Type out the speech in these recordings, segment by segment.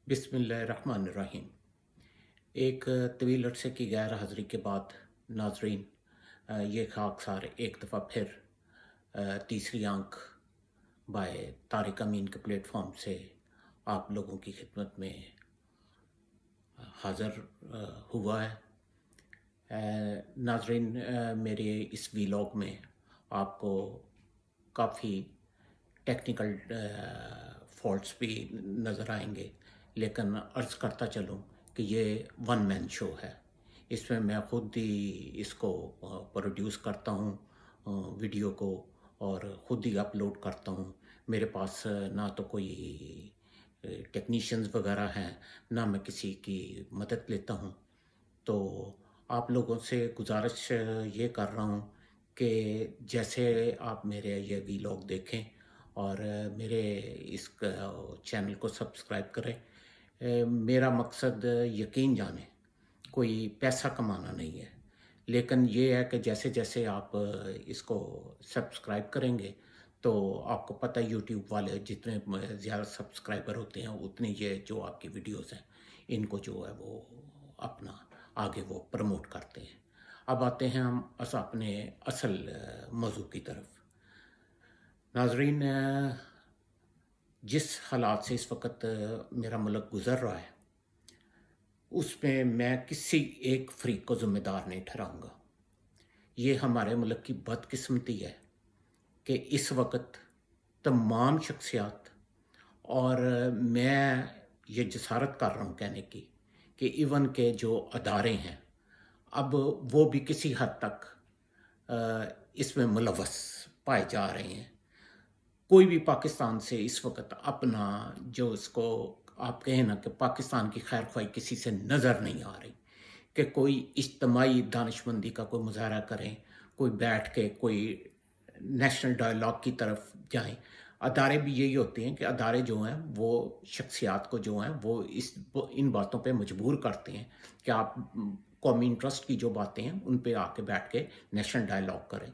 बिस्मिल्लाहिर्रहमानिर्रहीम। एक तवील अरसे की गैर हाज़िरी के बाद नाज़रीन, ये खाकसार एक दफ़ा फिर तीसरी आंख बाय तारिक अमीन के प्लेटफॉर्म से आप लोगों की खिदमत में हाज़िर हुआ है। नाज़रीन, मेरे इस वीलॉग में आपको काफ़ी टेक्निकल फॉल्ट्स भी नज़र आएंगे, लेकिन अर्ज़ करता चलूँ कि ये वन मैन शो है। इसमें मैं ख़ुद ही इसको प्रोड्यूस करता हूँ वीडियो को, और ख़ुद ही अपलोड करता हूँ। मेरे पास ना तो कोई टेक्नीशियंस वगैरह हैं, ना मैं किसी की मदद लेता हूँ। तो आप लोगों से गुजारिश ये कर रहा हूँ कि जैसे आप मेरे ये वीलॉग देखें और मेरे इस चैनल को सब्सक्राइब करें। मेरा मकसद यकीन जाने कोई पैसा कमाना नहीं है, लेकिन ये है कि जैसे जैसे आप इसको सब्सक्राइब करेंगे तो आपको पता है यूट्यूब वाले जितने ज़्यादा सब्सक्राइबर होते हैं उतनी ये जो आपकी वीडियोस हैं इनको जो है वो अपना आगे वो प्रमोट करते हैं। अब आते हैं हम अपने असल मौजू की तरफ। नाज़रीन, जिस हालात से इस वक्त मेरा मुल्क गुज़र रहा है उसमें मैं किसी एक फ़रीक को ज़िम्मेदार नहीं ठहराऊँगा। ये हमारे मुल्क की बदकिस्मती है कि इस वक्त तमाम शख्सियात, और मैं ये जसारत कर रहा हूँ कहने की कि इवन के जो अदारे हैं अब वो भी किसी हद तक इसमें मुलव्वस पाए जा रहे हैं। कोई भी पाकिस्तान से इस वक्त अपना जो इसको आप कहें ना कि पाकिस्तान की खैर ख्वाही किसी से नज़र नहीं आ रही कि कोई इज्तमाही दानिशमंदी का कोई मुजाहरा करें, कोई बैठ के कोई नेशनल डायलॉग की तरफ जाएं। अदारे भी यही होते हैं कि अदारे जो हैं वो शख्सियात को जो हैं वो इन बातों पे मजबूर करते हैं कि आप कौमी इंटरेस्ट की जो बातें हैं उन पे आके बैठ के नेशनल डायलॉग करें।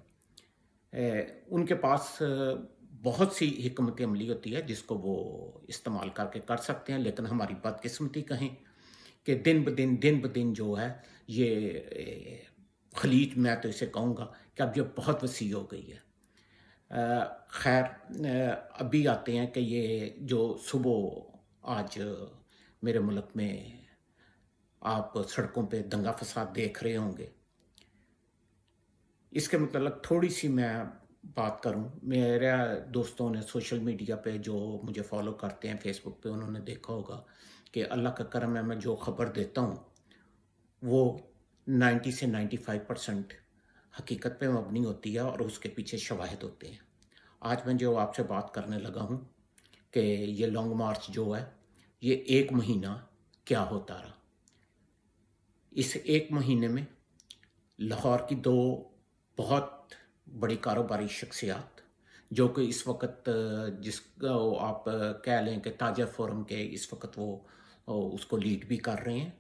उनके पास बहुत सी हिकमत अमली होती है जिसको वो इस्तेमाल करके कर सकते हैं, लेकिन हमारी बदकिस्मती कहें कि दिन ब दिन जो है ये खलीज, मैं तो इसे कहूँगा कि अब ये बहुत वसी हो गई है। खैर, अभी आते हैं कि ये जो सुबह आज मेरे मुल्क में आप सड़कों पे दंगा फसाद देख रहे होंगे, इसके मतलब थोड़ी सी मैं बात करूं। मेरे दोस्तों ने सोशल मीडिया पे जो मुझे फॉलो करते हैं फेसबुक पे, उन्होंने देखा होगा कि अल्लाह का करम है, मैं जो ख़बर देता हूँ वो 90 से 95% हकीकत पे मबनी होती है और उसके पीछे शवाहिद होते हैं। आज मैं जो आपसे बात करने लगा हूँ कि ये लॉन्ग मार्च जो है ये 1 महीना क्या होता रहा। इस 1 महीने में लाहौर की 2 बहुत बड़ी कारोबारी शख्सियात जो कि इस वक्त जिसको आप कह लें कि ताजा फोरम के इस वक्त वो उसको लीड भी कर रहे हैं,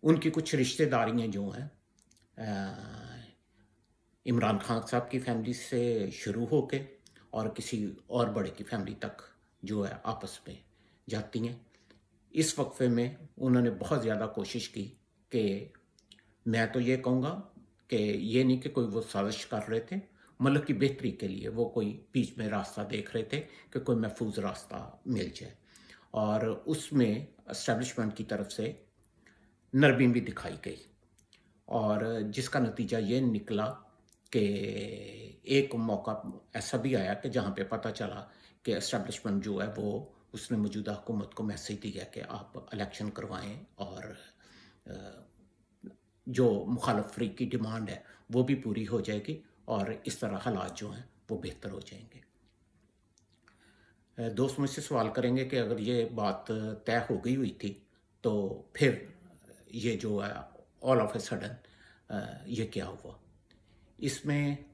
उनकी कुछ रिश्तेदारियां जो हैं इमरान खान साहब की फैमिली से शुरू होके और किसी और बड़े की फैमिली तक जो है आपस में जाती हैं। इस वक्फे में उन्होंने बहुत ज़्यादा कोशिश की कि मैं तो ये कहूँगा कि ये नहीं कि कोई वो साजिश कर रहे थे, मुल्क की बेहतरी के लिए वो कोई बीच में रास्ता देख रहे थे कि कोई महफूज रास्ता मिल जाए, और उसमें एस्टेब्लिशमेंट की तरफ से नरमी भी दिखाई गई, और जिसका नतीजा ये निकला कि एक मौका ऐसा भी आया कि जहाँ पे पता चला कि एस्टेब्लिशमेंट जो है वो उसने मौजूदा हुकूमत को मैसेज दिया कि आप इलेक्शन करवाएं और जो मुखालिफ फ़रीक की डिमांड है वो भी पूरी हो जाएगी और इस तरह हालात जो हैं वो बेहतर हो जाएंगे। दोस्त मुझसे सवाल करेंगे कि अगर ये बात तय हो गई हुई थी तो फिर ये जो है ऑल ऑफ ए सडन ये क्या हुआ। इसमें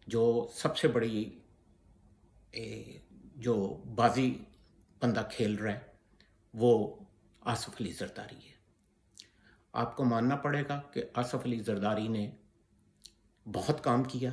जो सबसे बड़ी जो बाजी बंदा खेल रहा है वो आसिफ अली जरदारी है। आपको मानना पड़ेगा कि आसिफ अली जरदारी ने बहुत काम किया